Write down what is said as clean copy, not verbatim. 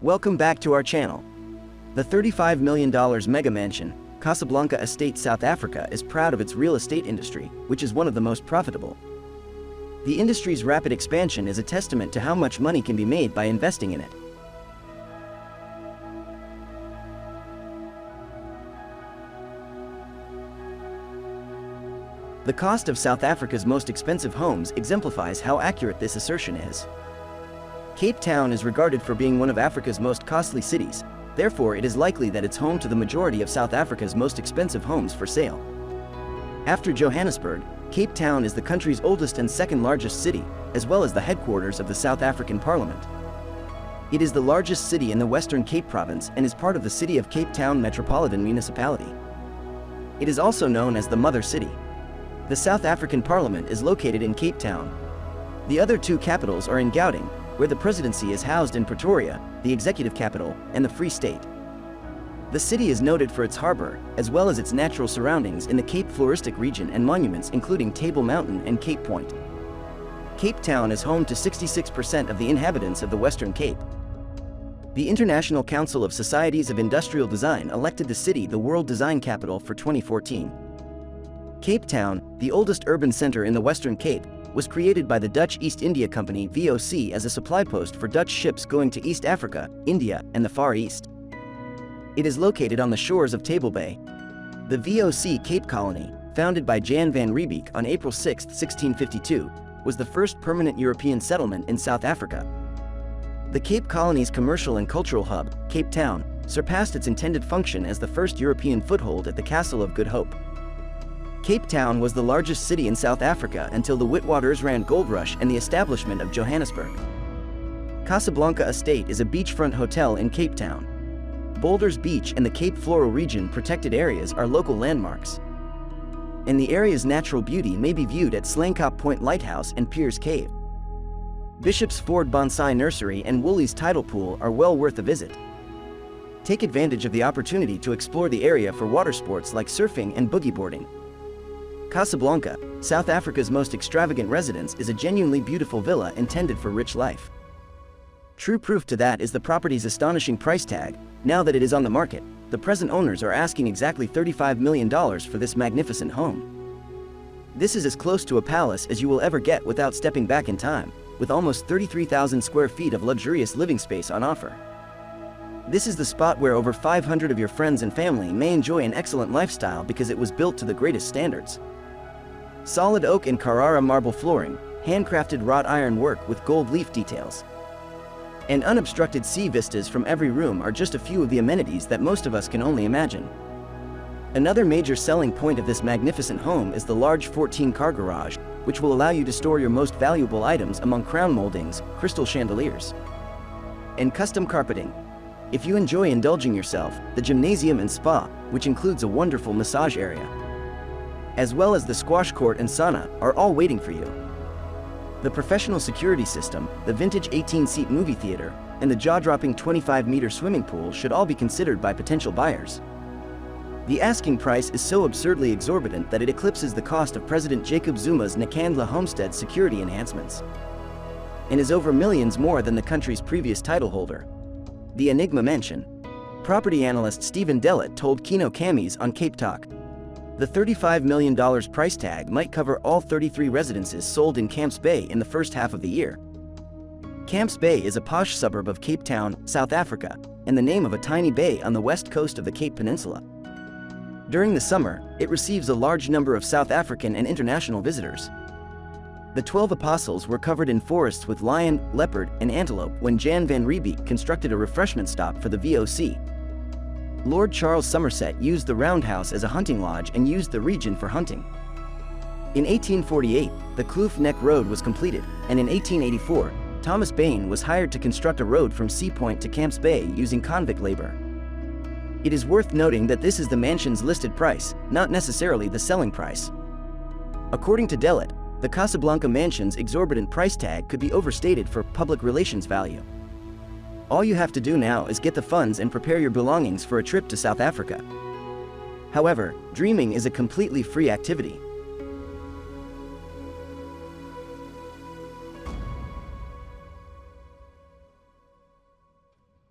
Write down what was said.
Welcome back to our channel. The $35 million mega mansion, Casablanca Estate South Africa, is proud of its real estate industry, which is one of the most profitable. The industry's rapid expansion is a testament to how much money can be made by investing in it. The cost of South Africa's most expensive homes exemplifies how accurate this assertion is. Cape Town is regarded for being one of Africa's most costly cities, therefore it is likely that it's home to the majority of South Africa's most expensive homes for sale. After Johannesburg, Cape Town is the country's oldest and second largest city, as well as the headquarters of the South African Parliament. It is the largest city in the Western Cape Province and is part of the City of Cape Town Metropolitan Municipality. It is also known as the Mother City. The South African Parliament is located in Cape Town. The other two capitals are in Gauteng, where the presidency is housed, in Pretoria, the executive capital, and the Free State. The city is noted for its harbor, as well as its natural surroundings in the Cape Floristic region and monuments including Table Mountain and Cape Point. Cape Town is home to 66% of the inhabitants of the Western Cape. The International Council of Societies of Industrial Design elected the city the World Design Capital for 2014. Cape Town, the oldest urban center in the Western Cape, was created by the Dutch East India Company (VOC) as a supply post for Dutch ships going to East Africa, India, and the Far East. It is located on the shores of Table Bay. The VOC Cape Colony, founded by Jan van Riebeeck on April 6, 1652, was the first permanent European settlement in South Africa. The Cape Colony's commercial and cultural hub, Cape Town, surpassed its intended function as the first European foothold at the Castle of Good Hope. Cape Town was the largest city in South Africa until the Witwatersrand Gold Rush and the establishment of Johannesburg. Casablanca Estate is a beachfront hotel in Cape Town. Boulders Beach and the Cape Floral Region protected areas are local landmarks. And the area's natural beauty may be viewed at Slankop Point Lighthouse and Piers Cave. Bishop's Ford Bonsai Nursery and Woolies Tidal Pool are well worth a visit. Take advantage of the opportunity to explore the area for water sports like surfing and boogie boarding. Casablanca, South Africa's most extravagant residence, is a genuinely beautiful villa intended for rich life. True proof to that is the property's astonishing price tag. Now that it is on the market, the present owners are asking exactly $35 million for this magnificent home. This is as close to a palace as you will ever get without stepping back in time, with almost 33,000 square feet of luxurious living space on offer. This is the spot where over 500 of your friends and family may enjoy an excellent lifestyle because it was built to the greatest standards. Solid oak and Carrara marble flooring, handcrafted wrought iron work with gold leaf details, and unobstructed sea vistas from every room are just a few of the amenities that most of us can only imagine. Another major selling point of this magnificent home is the large 14-car garage, which will allow you to store your most valuable items among crown moldings, crystal chandeliers, and custom carpeting. If you enjoy indulging yourself, the gymnasium and spa, which includes a wonderful massage area, as well as the squash court and sauna, are all waiting for you. The professional security system, the vintage 18-seat movie theater, and the jaw-dropping 25-meter swimming pool should all be considered by potential buyers. The asking price is so absurdly exorbitant that it eclipses the cost of President Jacob Zuma's Nkandla homestead security enhancements, and is over millions more than the country's previous title holder. The Enigma Mansion. Property analyst Stephen Dellett told Kino Kamis on Cape Talk, the $35 million price tag might cover all 33 residences sold in Camps Bay in the first half of the year. Camps Bay is a posh suburb of Cape Town, South Africa, and the name of a tiny bay on the west coast of the Cape Peninsula. During the summer, it receives a large number of South African and international visitors. The 12 apostles were covered in forests with lion, leopard, and antelope when Jan van Riebeeck constructed a refreshment stop for the VOC. Lord Charles Somerset used the roundhouse as a hunting lodge and used the region for hunting. In 1848, the Kloof Neck Road was completed, and in 1884, Thomas Bain was hired to construct a road from Sea Point to Camps Bay using convict labor. It is worth noting that this is the mansion's listed price, not necessarily the selling price. According to Dellett, the Casablanca Mansion's exorbitant price tag could be overstated for public relations value. All you have to do now is get the funds and prepare your belongings for a trip to South Africa. However, dreaming is a completely free activity.